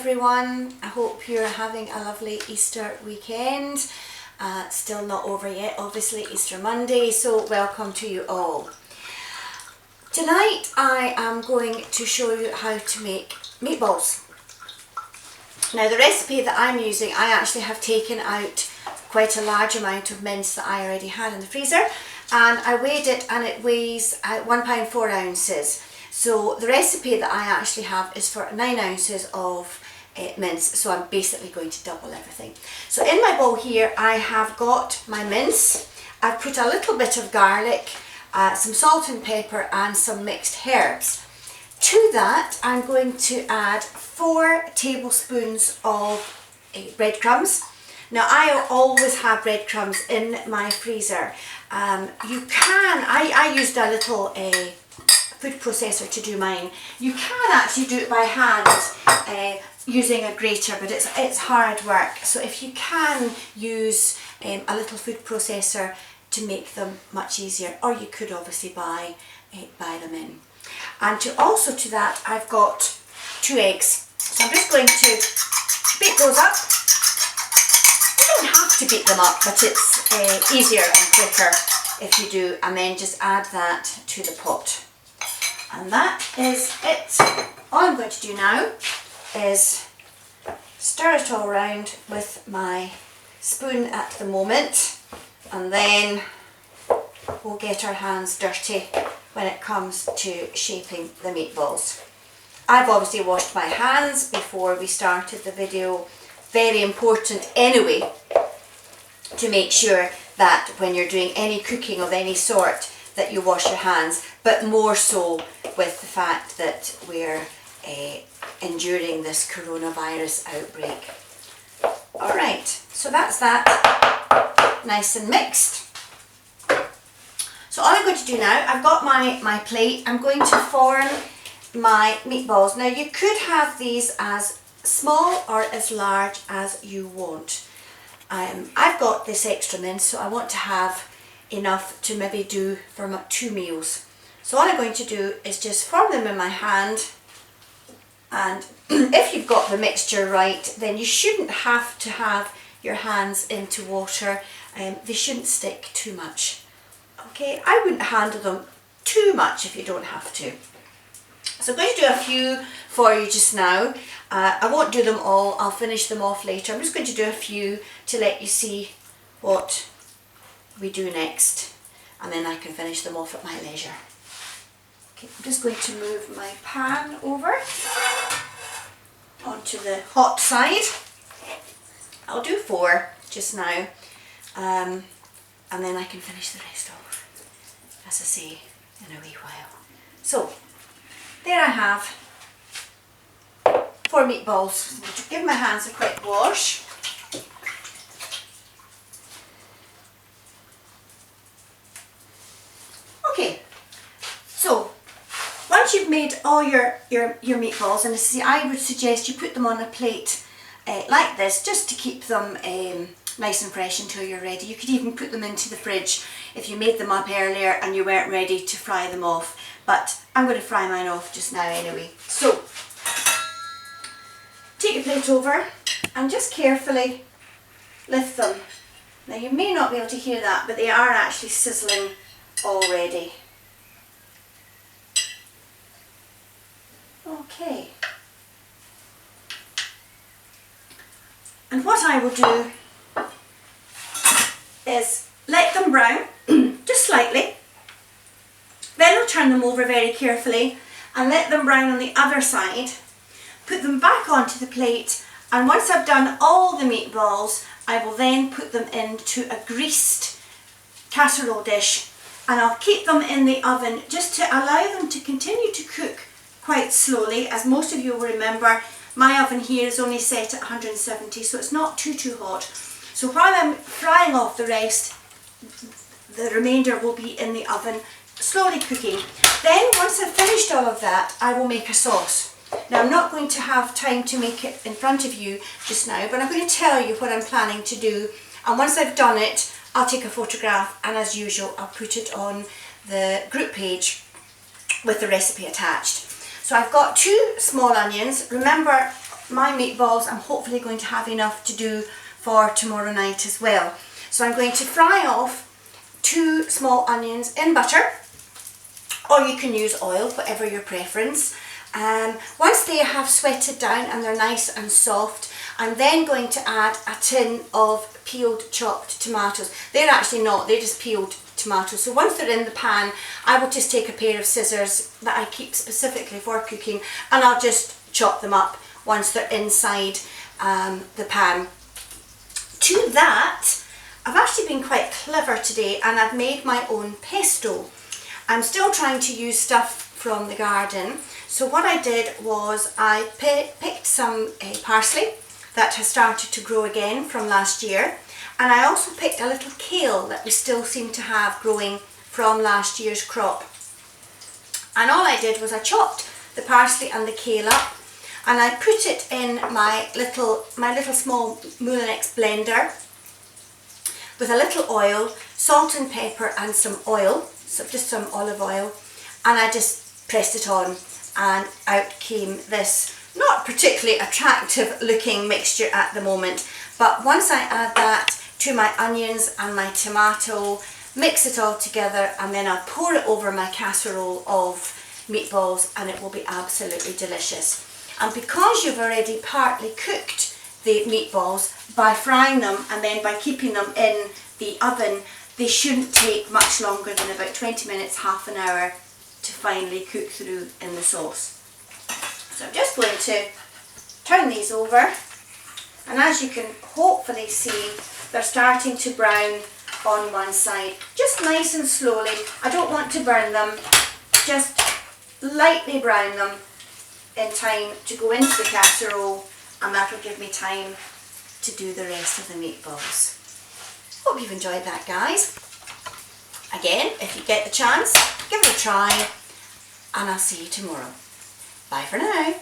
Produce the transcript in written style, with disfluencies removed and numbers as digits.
everyone. I hope you're having a lovely Easter weekend. Still not over yet, obviously, Easter Monday, so welcome to you all. Tonight I am going to show you how to make meatballs. Now the recipe that I'm using, I actually have taken out quite a large amount of mince that I already had in the freezer, and I weighed it and it weighs 1 pound 4 ounces. So the recipe that I actually have is for 9 ounces of mince, so I'm basically going to double everything. So in my bowl here I have got my mince, I've put a little bit of garlic, some salt and pepper and some mixed herbs. To that I'm going to add 4 tablespoons of breadcrumbs. Now I always have breadcrumbs in my freezer. I used a little food processor to do mine. You can actually do it by hand using a grater, but it's hard work. So if you can use a little food processor to make them much easier, or you could obviously buy them in. And to that I've got 2 eggs. So I'm just going to beat those up. You don't have to beat them up, but it's easier and quicker if you do, and then just add that to the pot. And that is it. All I'm going to do now is stir it all around with my spoon at the moment, and then we'll get our hands dirty when it comes to shaping the meatballs. I've obviously washed my hands before we started the video. Very important anyway to make sure that when you're doing any cooking of any sort that you wash your hands, but more so with the fact that we're enduring this coronavirus outbreak. Alright, so that's that nice and mixed. So all I'm going to do now, I've got my plate, I'm going to form my meatballs. Now you could have these as small or as large as you want. I've got this extra mince, so I want to have enough to maybe do for 2 meals. So all I'm going to do is just form them in my hand, and if you've got the mixture right, then you shouldn't have to have your hands into water. They shouldn't stick too much. Okay, I wouldn't handle them too much if you don't have to. So I'm going to do a few for you just now. I won't do them all, I'll finish them off later. I'm just going to do a few to let you see what we do next, and then I can finish them off at my leisure. Okay, I'm just going to move my pan over onto the hot side. I'll do 4 just now, and then I can finish the rest off, as I say, in a wee while. So there I have 4 meatballs. I'm going to give my hands a quick wash. Okay, so once you've made all your meatballs, and I would suggest you put them on a plate like this, just to keep them nice and fresh until you're ready. You could even put them into the fridge if you made them up earlier and you weren't ready to fry them off, but I'm going to fry mine off just now anyway. So take your plate over and just carefully lift them. Now you may not be able to hear that, but they are actually sizzling already. Okay. And what I will do is let them brown just slightly. Then I'll turn them over very carefully and let them brown on the other side. Put them back onto the plate, and once I've done all the meatballs, I will then put them into a greased casserole dish, and I'll keep them in the oven just to allow them to continue to cook quite slowly. As most of you will remember, my oven here is only set at 170, so it's not too hot. So while I'm frying off the rest, the remainder will be in the oven slowly cooking. Then once I've finished all of that, I will make a sauce. Now I'm not going to have time to make it in front of you just now, but I'm going to tell you what I'm planning to do, and once I've done it I'll take a photograph, and as usual I'll put it on the group page with the recipe attached. So I've got 2 small onions. Remember, my meatballs, I'm hopefully going to have enough to do for tomorrow night as well. So I'm going to fry off 2 small onions in butter, or you can use oil, whatever your preference. Once they have sweated down and they're nice and soft, I'm then going to add a tin of peeled chopped tomatoes. They're actually not, they're just peeled tomatoes. So once they're in the pan, I will just take a pair of scissors that I keep specifically for cooking, and I'll just chop them up once they're inside the pan. To that, I've actually been quite clever today and I've made my own pesto. I'm still trying to use stuff from the garden. So what I did was I picked some parsley that has started to grow again from last year, and I also picked a little kale that we still seem to have growing from last year's crop. And all I did was I chopped the parsley and the kale up, and I put it in my little small Moulinex blender with a little oil, salt and pepper and some oil, so just some olive oil, and I just pressed it on, and out came this not particularly attractive looking mixture at the moment. But once I add that to my onions and my tomato, mix it all together, and then I'll pour it over my casserole of meatballs, and it will be absolutely delicious. And because you've already partly cooked the meatballs by frying them and then by keeping them in the oven, they shouldn't take much longer than about 20 minutes, half an hour to finally cook through in the sauce. So I'm just going to turn these over, and as you can hopefully see, they're starting to brown on one side, just nice and slowly. I don't want to burn them, just lightly brown them in time to go into the casserole, and that will give me time to do the rest of the meatballs. Hope you've enjoyed that, guys. Again, if you get the chance, give it a try, and I'll see you tomorrow. Bye for now.